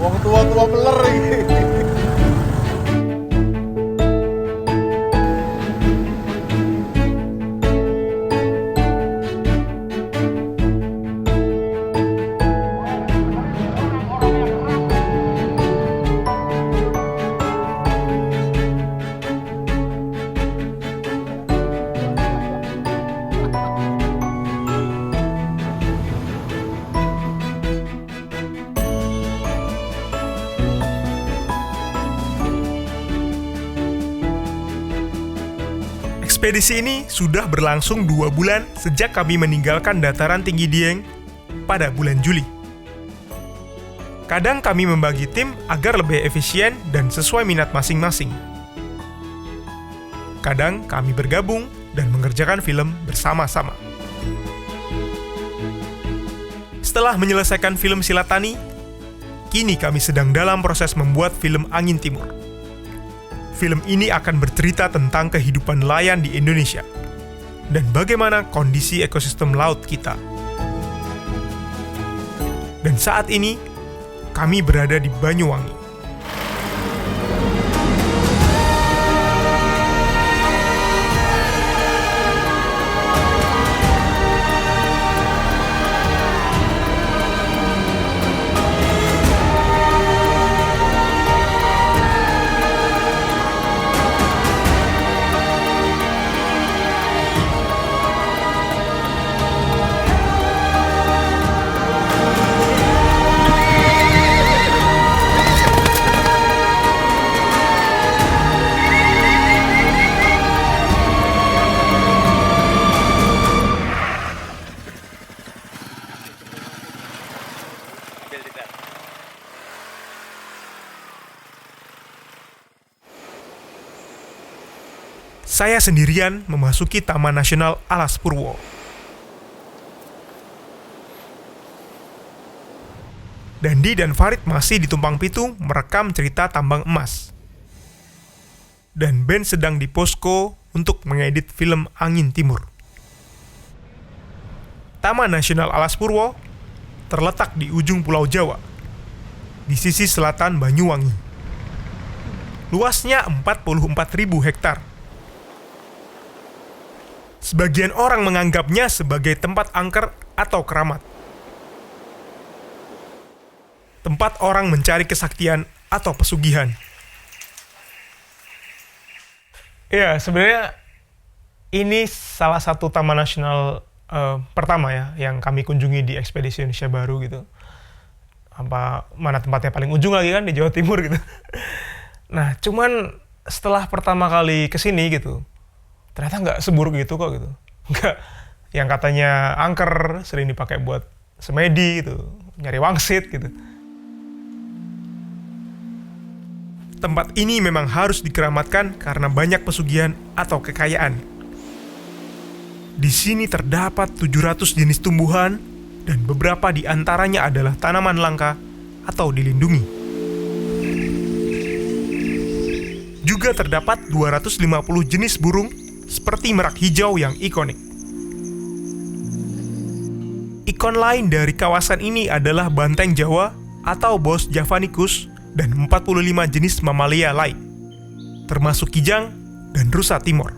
Wong tua-tua beler iki. Ekspedisi ini sudah berlangsung 2 bulan sejak kami meninggalkan dataran tinggi Dieng pada bulan Juli. Kadang kami membagi tim agar lebih efisien dan sesuai minat masing-masing. Kadang kami bergabung dan mengerjakan film bersama-sama. Setelah menyelesaikan film Silatani, kini kami sedang dalam proses membuat film Angin Timur. Film ini akan bercerita tentang kehidupan nelayan di Indonesia dan bagaimana kondisi ekosistem laut kita. Dan saat ini, kami berada di Banyuwangi. Saya sendirian memasuki Taman Nasional Alas Purwo. Dandi dan Farid masih di Tumpang Pitu merekam cerita tambang emas. Dan Ben sedang di posko untuk mengedit film Angin Timur. Taman Nasional Alas Purwo terletak di ujung Pulau Jawa, di sisi selatan Banyuwangi. Luasnya 44.000 hektar. Sebagian orang menganggapnya sebagai tempat angker atau keramat. Tempat orang mencari kesaktian atau pesugihan. Ya, sebenarnya ini salah satu taman nasional pertama ya yang kami kunjungi di ekspedisi Indonesia Baru gitu. Mana tempatnya paling ujung lagi kan di Jawa Timur gitu. Nah, cuman setelah pertama kali kesini gitu, ternyata nggak seburuk gitu kok gitu. Nggak, yang katanya angker sering dipakai buat semedi gitu, nyari wangsit gitu. Tempat ini memang harus dikeramatkan karena banyak pesugihan atau kekayaan. Di sini terdapat 700 jenis tumbuhan dan beberapa di antaranya adalah tanaman langka atau dilindungi. Juga terdapat 250 jenis burung seperti merak hijau yang ikonik. Ikon lain dari kawasan ini adalah banteng Jawa atau Bos javanicus dan 45 jenis mamalia lain, termasuk kijang dan rusa timur.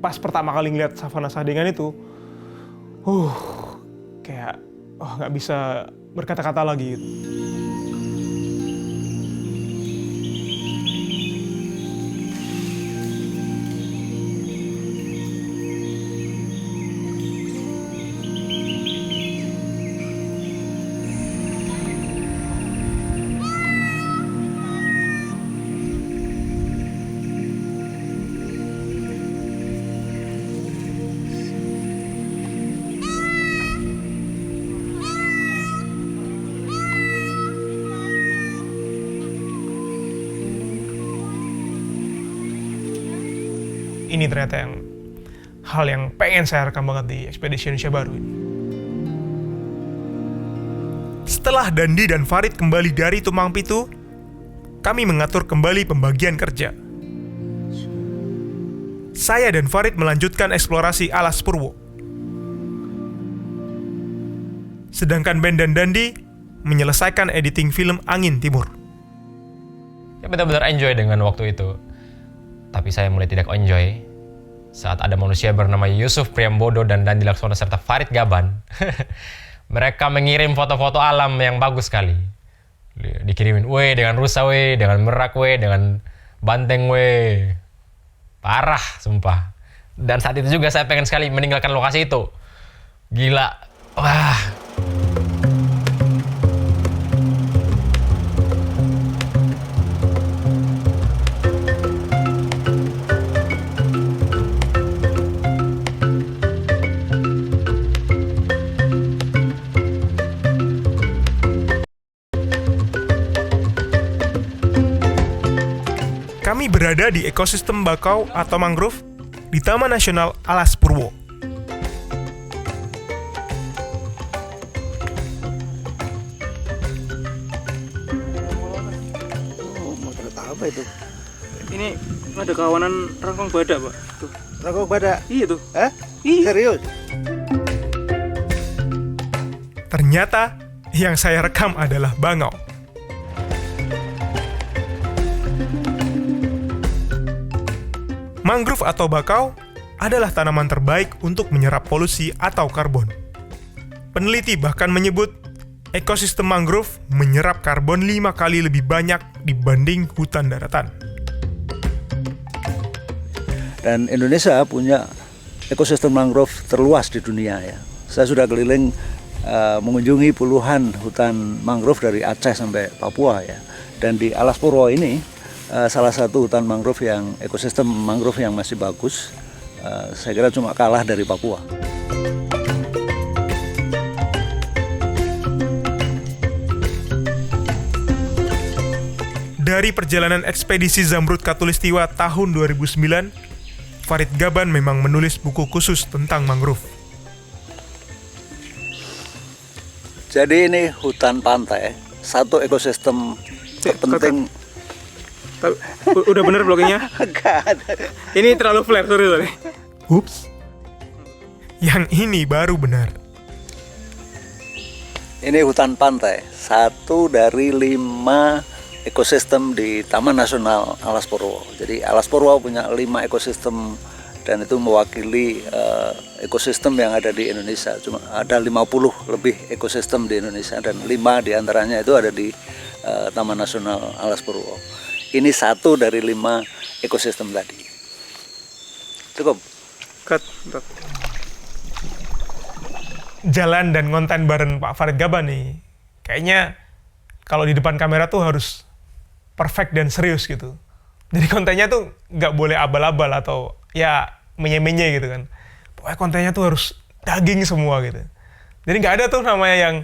Pas pertama kali ngeliat savana Sadengan itu, kayak nggak bisa berkata-kata lagi gitu. Ini ternyata hal yang pengen saya rekam banget di ekspedisi Indonesia Baru ini. Setelah Dandi dan Farid kembali dari Tumpang Pitu, kami mengatur kembali pembagian kerja. Saya dan Farid melanjutkan eksplorasi Alas Purwo. sedangkan Ben dan Dandi menyelesaikan editing film Angin Timur. Saya benar-benar enjoy dengan waktu itu. Tapi saya mulai tidak enjoy saat ada manusia bernama Yusuf Priambodo dan Dandi Laksono serta Farid Gaban. Mereka mengirim foto-foto alam yang bagus sekali. Dikirimin, weh dengan rusa weh, dengan merak weh, dengan banteng weh. Parah, sumpah. Dan saat itu juga saya pengen sekali meninggalkan lokasi itu. Gila. Wah. Kami berada di ekosistem bakau atau mangrove di Taman Nasional Alas Purwo. Oh, motret apa itu? Ini ada kawanan rangkong badak, Pak. Tuh. Rangkong badak? Iya tuh. Hah? Iya. Serius? Ternyata yang saya rekam adalah bangau. Mangrove atau bakau adalah tanaman terbaik untuk menyerap polusi atau karbon. Peneliti bahkan menyebut ekosistem mangrove menyerap karbon 5 kali lebih banyak dibanding hutan daratan. Dan Indonesia punya ekosistem mangrove terluas di dunia ya. Saya sudah keliling mengunjungi puluhan hutan mangrove dari Aceh sampai Papua ya. Dan di Alas Purwo ini salah satu hutan mangrove yang ekosistem mangrove yang masih bagus. Saya kira cuma kalah dari Papua. Dari perjalanan ekspedisi Zamrud Khatulistiwa tahun 2009, Farid Gaban memang menulis buku khusus tentang mangrove. Jadi ini hutan pantai, satu ekosistem terpenting. Udah bener blognya? Ini terlalu flare, sorry. Ups. Yang ini baru benar. Ini hutan pantai, satu dari 5 ekosistem di Taman Nasional Alas Purwo. Jadi Alas Purwo punya 5 ekosistem dan itu mewakili ekosistem yang ada di Indonesia. Cuma ada 50 lebih ekosistem di Indonesia dan 5 diantaranya itu ada di Taman Nasional Alas Purwo. Ini satu dari 5 ekosistem tadi. Cukup. Cut. Jalan dan ngonten bareng Pak Farid Gaban nih, kayaknya kalau di depan kamera tuh harus perfect dan serius gitu. Jadi kontennya tuh nggak boleh abal-abal atau ya menye-menye gitu kan. Pokoknya kontennya tuh harus daging semua gitu. Jadi nggak ada tuh namanya yang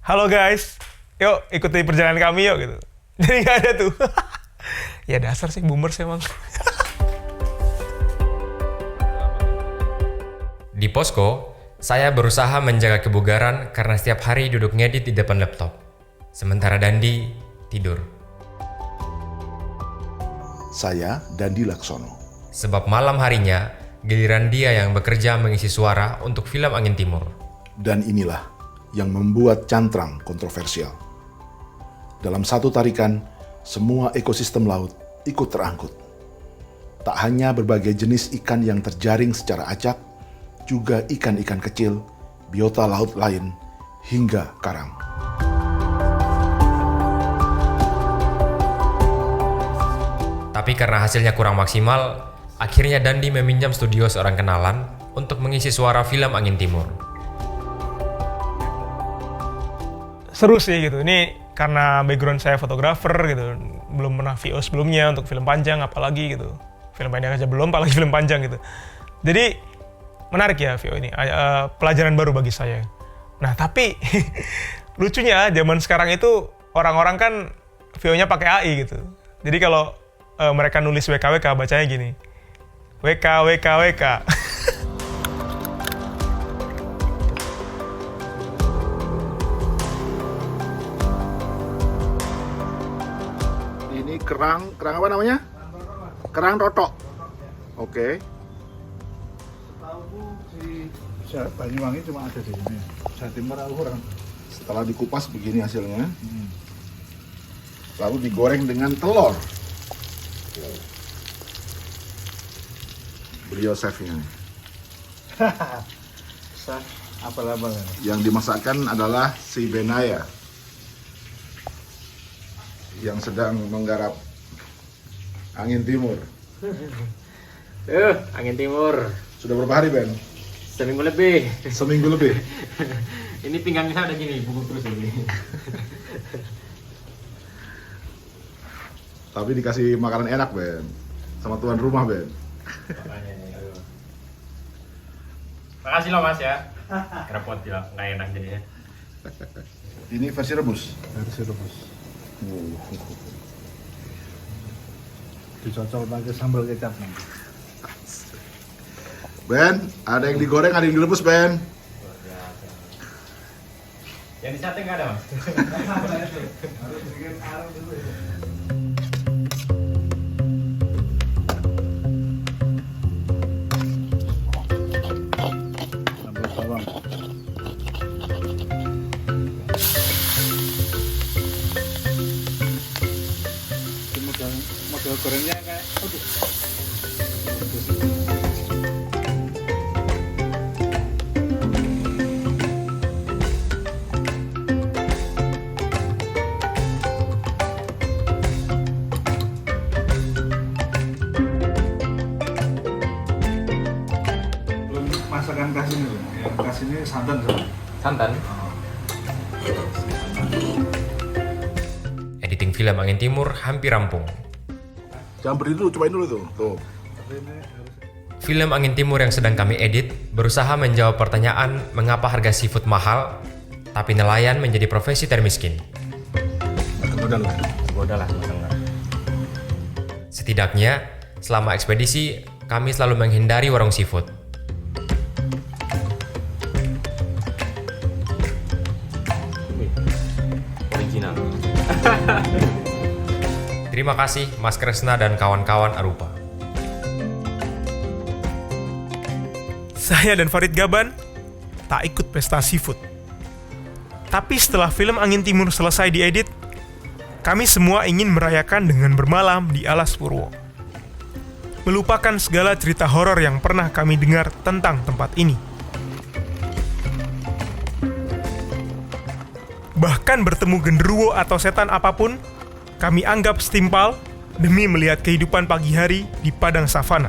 halo guys, yuk ikuti perjalanan kami yuk gitu. Jadi nggak ada tuh. Ya dasar sih boomers emang. Di Posko, saya berusaha menjaga kebugaran karena setiap hari duduk ngedit di depan laptop. Sementara Dandi tidur. Saya Dandi Laksono. Sebab malam harinya, giliran dia yang bekerja mengisi suara untuk film Angin Timur. Dan inilah yang membuat Cantrang kontroversial. Dalam satu tarikan, semua ekosistem laut ikut terangkut. Tak hanya berbagai jenis ikan yang terjaring secara acak, juga ikan-ikan kecil, biota laut lain, hingga karang. Tapi karena hasilnya kurang maksimal, akhirnya Dandi meminjam studio seorang kenalan untuk mengisi suara film Angin Timur. Seru sih gitu. Ini karena background saya fotografer gitu, belum pernah VO sebelumnya untuk film panjang apalagi gitu. Film pendek aja belum, apalagi film panjang gitu. Jadi menarik ya VO ini, pelajaran baru bagi saya. Nah tapi lucunya zaman sekarang itu orang-orang kan VO-nya pakai AI gitu. Jadi kalau mereka nulis WKWK bacanya gini, WKWKWK. Ini kerang apa namanya? Kerang totok. Oke. Setahu si Banyuwangi cuma ada di sini. Jawa Timur aku kurang Setelah dikupas begini hasilnya. Lalu digoreng dengan telur. Beliau chefnya. Apa-apa kan? Yang dimasakkan adalah si Benaya yang sedang menggarap angin timur. Angin timur. Sudah berapa hari, Ben? Seminggu lebih. Seminggu lebih. Ini pinggang saya udah gini, bungkuk terus ini. Tapi dikasih makanan enak, Ben. Sama tuan rumah, Ben. Makasih loh Mas ya. Repot ya, nggak enak jadinya. Ini versi rebus. Versi rebus. Dicocol pakai sambal kecap nanti. Ben, ada yang digoreng, ada yang direbus, Ben. Yang di sate nggak ada Mas? Sambal bawang. Ini model gorengnya kayak belum masakan khas ini loh. Yang khas ini santan soalnya. Santan. Editing film Angin Timur hampir rampung. Jangan berdiri dulu, cobain dulu tuh. Tuh. Film Angin Timur yang sedang kami edit berusaha menjawab pertanyaan mengapa harga seafood mahal, tapi nelayan menjadi profesi termiskin. Kemudian lu. Bodoh lah, setidaknya, selama ekspedisi, kami selalu menghindari warung seafood. Original. Terima kasih Mas Kresna dan kawan-kawan Arupa. Saya dan Farid Gaban tak ikut pesta seafood. Tapi setelah film Angin Timur selesai diedit, kami semua ingin merayakan dengan bermalam di Alas Purwo. Melupakan segala cerita horor yang pernah kami dengar tentang tempat ini. Bahkan bertemu genderuwo atau setan apapun, kami anggap setimpal demi melihat kehidupan pagi hari di padang savana.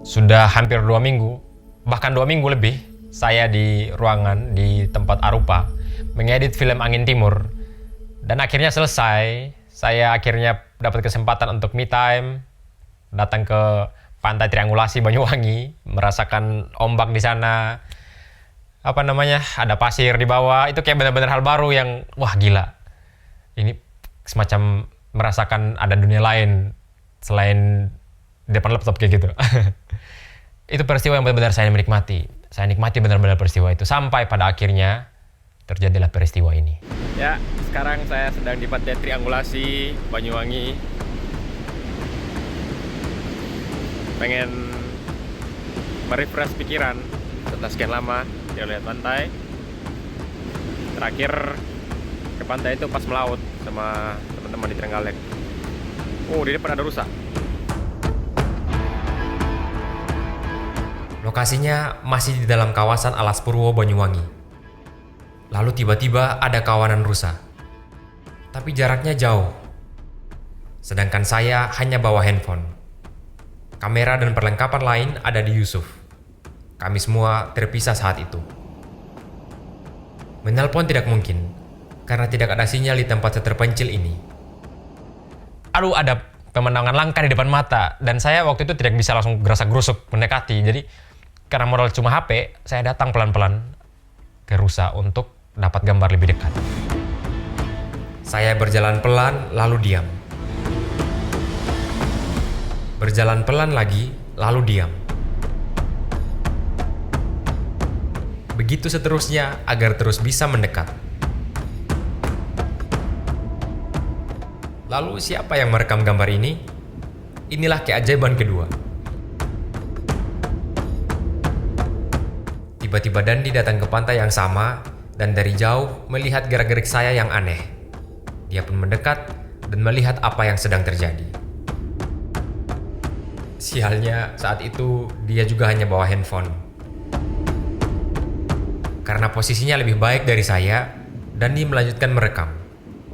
Sudah hampir 2 minggu, bahkan 2 minggu lebih, saya di ruangan di tempat Arupa mengedit film Angin Timur. Dan akhirnya selesai, saya akhirnya dapat kesempatan untuk me time, datang ke Pantai Triangulasi Banyuwangi, merasakan ombak di sana, ada pasir di bawah. Itu kayak benar-benar hal baru yang wah gila. Ini semacam merasakan ada dunia lain selain di depan laptop kayak gitu. Itu peristiwa yang benar-benar saya nikmati. Saya nikmati benar-benar peristiwa itu sampai pada akhirnya terjadilah peristiwa ini. Ya, sekarang saya sedang di Pantai Triangulasi Banyuwangi. Pengen merefresh pikiran setelah sekian lama tidak lihat pantai. Terakhir ke pantai itu pas melaut sama teman-teman di Trenggalek. Oh, di depan ada rusa. Lokasinya masih di dalam kawasan Alas Purwo Banyuwangi. Lalu tiba-tiba ada kawanan rusa. Tapi jaraknya jauh. Sedangkan saya hanya bawa handphone. Kamera dan perlengkapan lain ada di Yusuf. Kami semua terpisah saat itu. Menelpon tidak mungkin, karena tidak ada sinyal di tempat terpencil ini. Aduh, ada pemandangan langka di depan mata, dan saya waktu itu tidak bisa langsung gerasa-gerusuk mendekati. Jadi, karena modal cuma HP, saya datang pelan-pelan ke rusa untuk dapat gambar lebih dekat. Saya berjalan pelan, lalu diam. Berjalan pelan lagi, lalu diam. Begitu seterusnya agar terus bisa mendekat. Lalu siapa yang merekam gambar ini? Inilah keajaiban kedua. Tiba-tiba Dandi datang ke pantai yang sama dan dari jauh melihat gerak-gerik saya yang aneh. Dia pun mendekat dan melihat apa yang sedang terjadi. Sialnya saat itu dia juga hanya bawa handphone. Karena posisinya lebih baik dari saya, Dandi melanjutkan merekam.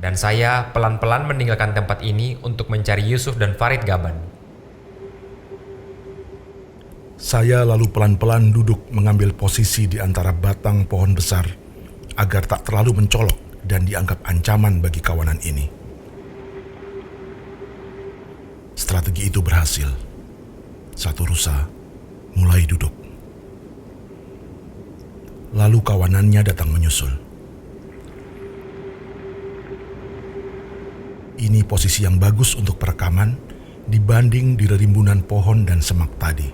Dan saya pelan-pelan meninggalkan tempat ini untuk mencari Yusuf dan Farid Gaban. Saya lalu pelan-pelan duduk mengambil posisi di antara batang pohon besar agar tak terlalu mencolok dan dianggap ancaman bagi kawanan ini. Strategi itu berhasil. Satu rusa mulai duduk. Lalu kawanannya datang menyusul. Ini posisi yang bagus untuk perekaman dibanding di rimbunan pohon dan semak tadi.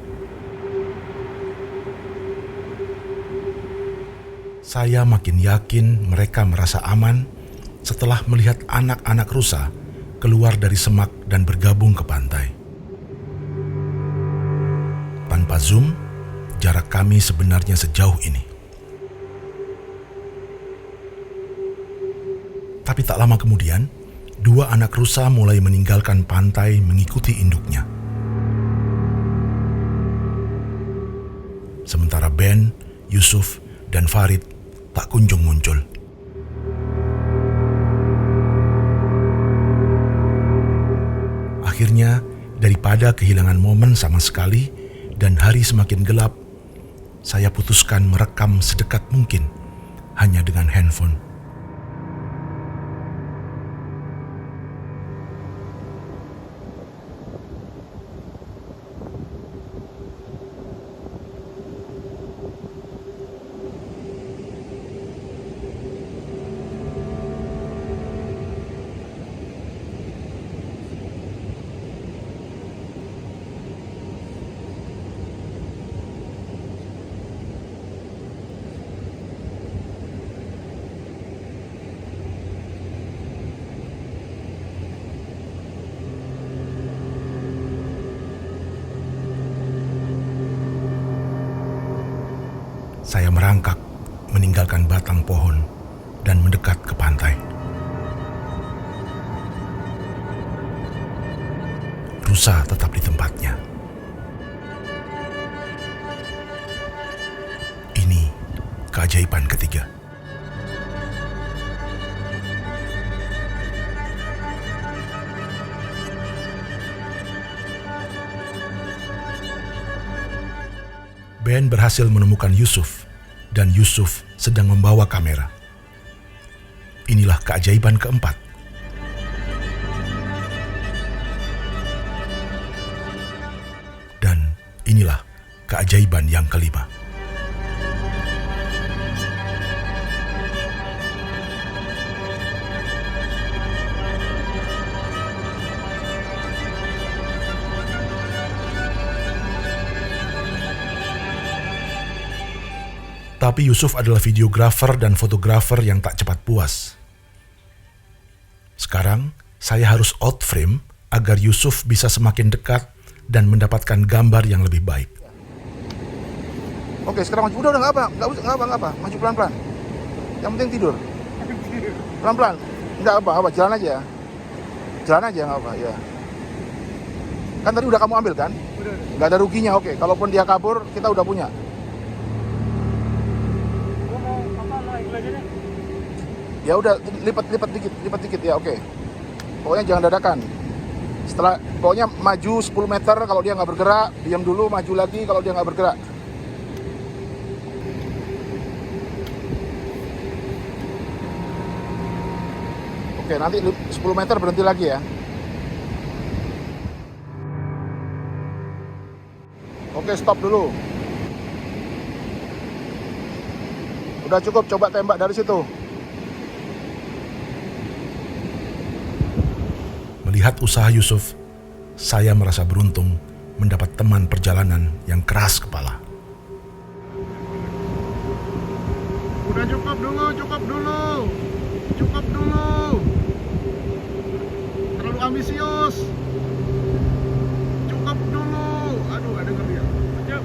Saya makin yakin mereka merasa aman setelah melihat anak-anak rusa keluar dari semak dan bergabung ke pantai. Tanpa zoom, jarak kami sebenarnya sejauh ini. Tapi tak lama kemudian, dua anak rusa mulai meninggalkan pantai mengikuti induknya. Sementara Ben, Yusuf, dan Farid tak kunjung muncul. Akhirnya, daripada kehilangan momen sama sekali dan hari semakin gelap, saya putuskan merekam sedekat mungkin hanya dengan handphone. Saya merangkak, meninggalkan batang pohon, dan mendekat ke pantai. Rusa tetap di tempatnya. Ini keajaiban ketiga. Ben berhasil menemukan Yusuf, dan Yusuf sedang membawa kamera. Inilah keajaiban keempat. Dan inilah keajaiban yang kelima. Tapi Yusuf adalah videografer dan fotografer yang tak cepat puas. Sekarang, saya harus out frame agar Yusuf bisa semakin dekat dan mendapatkan gambar yang lebih baik. Oke, sekarang maju. Udah nggak apa. Maju pelan-pelan. Yang penting tidur. Pelan-pelan. Nggak apa, jalan aja. Jalan aja, nggak apa, ya. Kan tadi udah kamu ambil kan? Udah. Nggak ada ruginya, oke. Kalaupun dia kabur, kita udah punya. Ya udah, lipat dikit ya, oke. Pokoknya jangan dadakan. Pokoknya maju 10 meter, kalau dia nggak bergerak, diam dulu, maju lagi kalau dia nggak bergerak. Oke, nanti 10 meter berhenti lagi ya. Oke, stop dulu. Udah cukup, coba tembak dari situ. Melihat usaha Yusuf, saya merasa beruntung mendapat teman perjalanan yang keras kepala. Udah cukup dulu. Terlalu ambisius. Cukup dulu. Aduh, ada denger dia. Cep.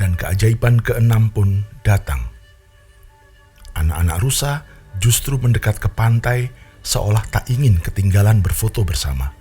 Dan keajaiban keenam pun datang. Anak-anak rusa justru mendekat ke pantai seolah tak ingin ketinggalan berfoto bersama.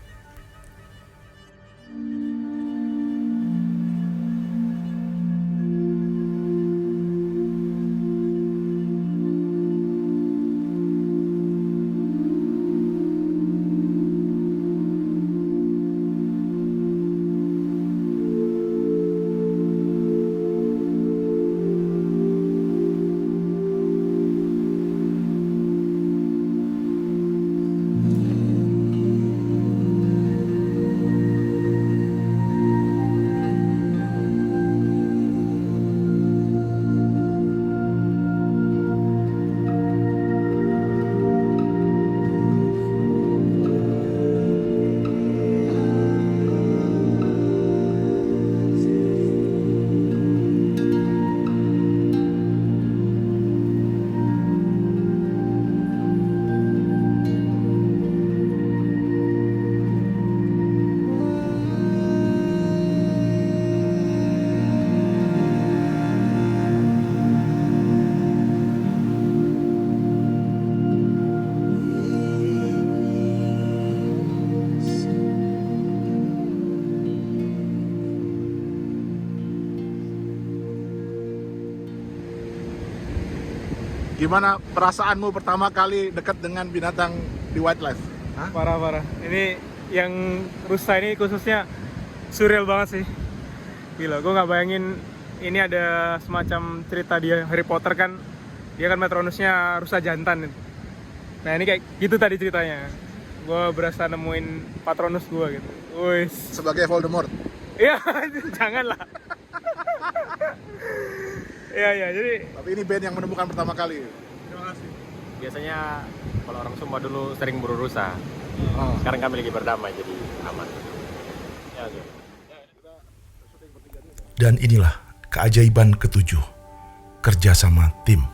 Gimana perasaanmu pertama kali dekat dengan binatang di wildlife? Hah? Parah. Ini yang rusa ini khususnya surreal banget sih. Gila, gue nggak bayangin ini ada semacam cerita dia Harry Potter kan. Dia kan Patronusnya rusa jantan. Nah ini kayak gitu tadi ceritanya. Gue berasa nemuin Patronus gue gitu. Wih. Sebagai Voldemort? Iya, janganlah. Iya, jadi... Tapi ini band yang menemukan pertama kali. Terima kasih. Biasanya kalau orang Sumba dulu sering berburu rusa. Oh. Sekarang kami lagi berdamai jadi aman. Ya, oke. Dan inilah keajaiban ketujuh, kerjasama tim.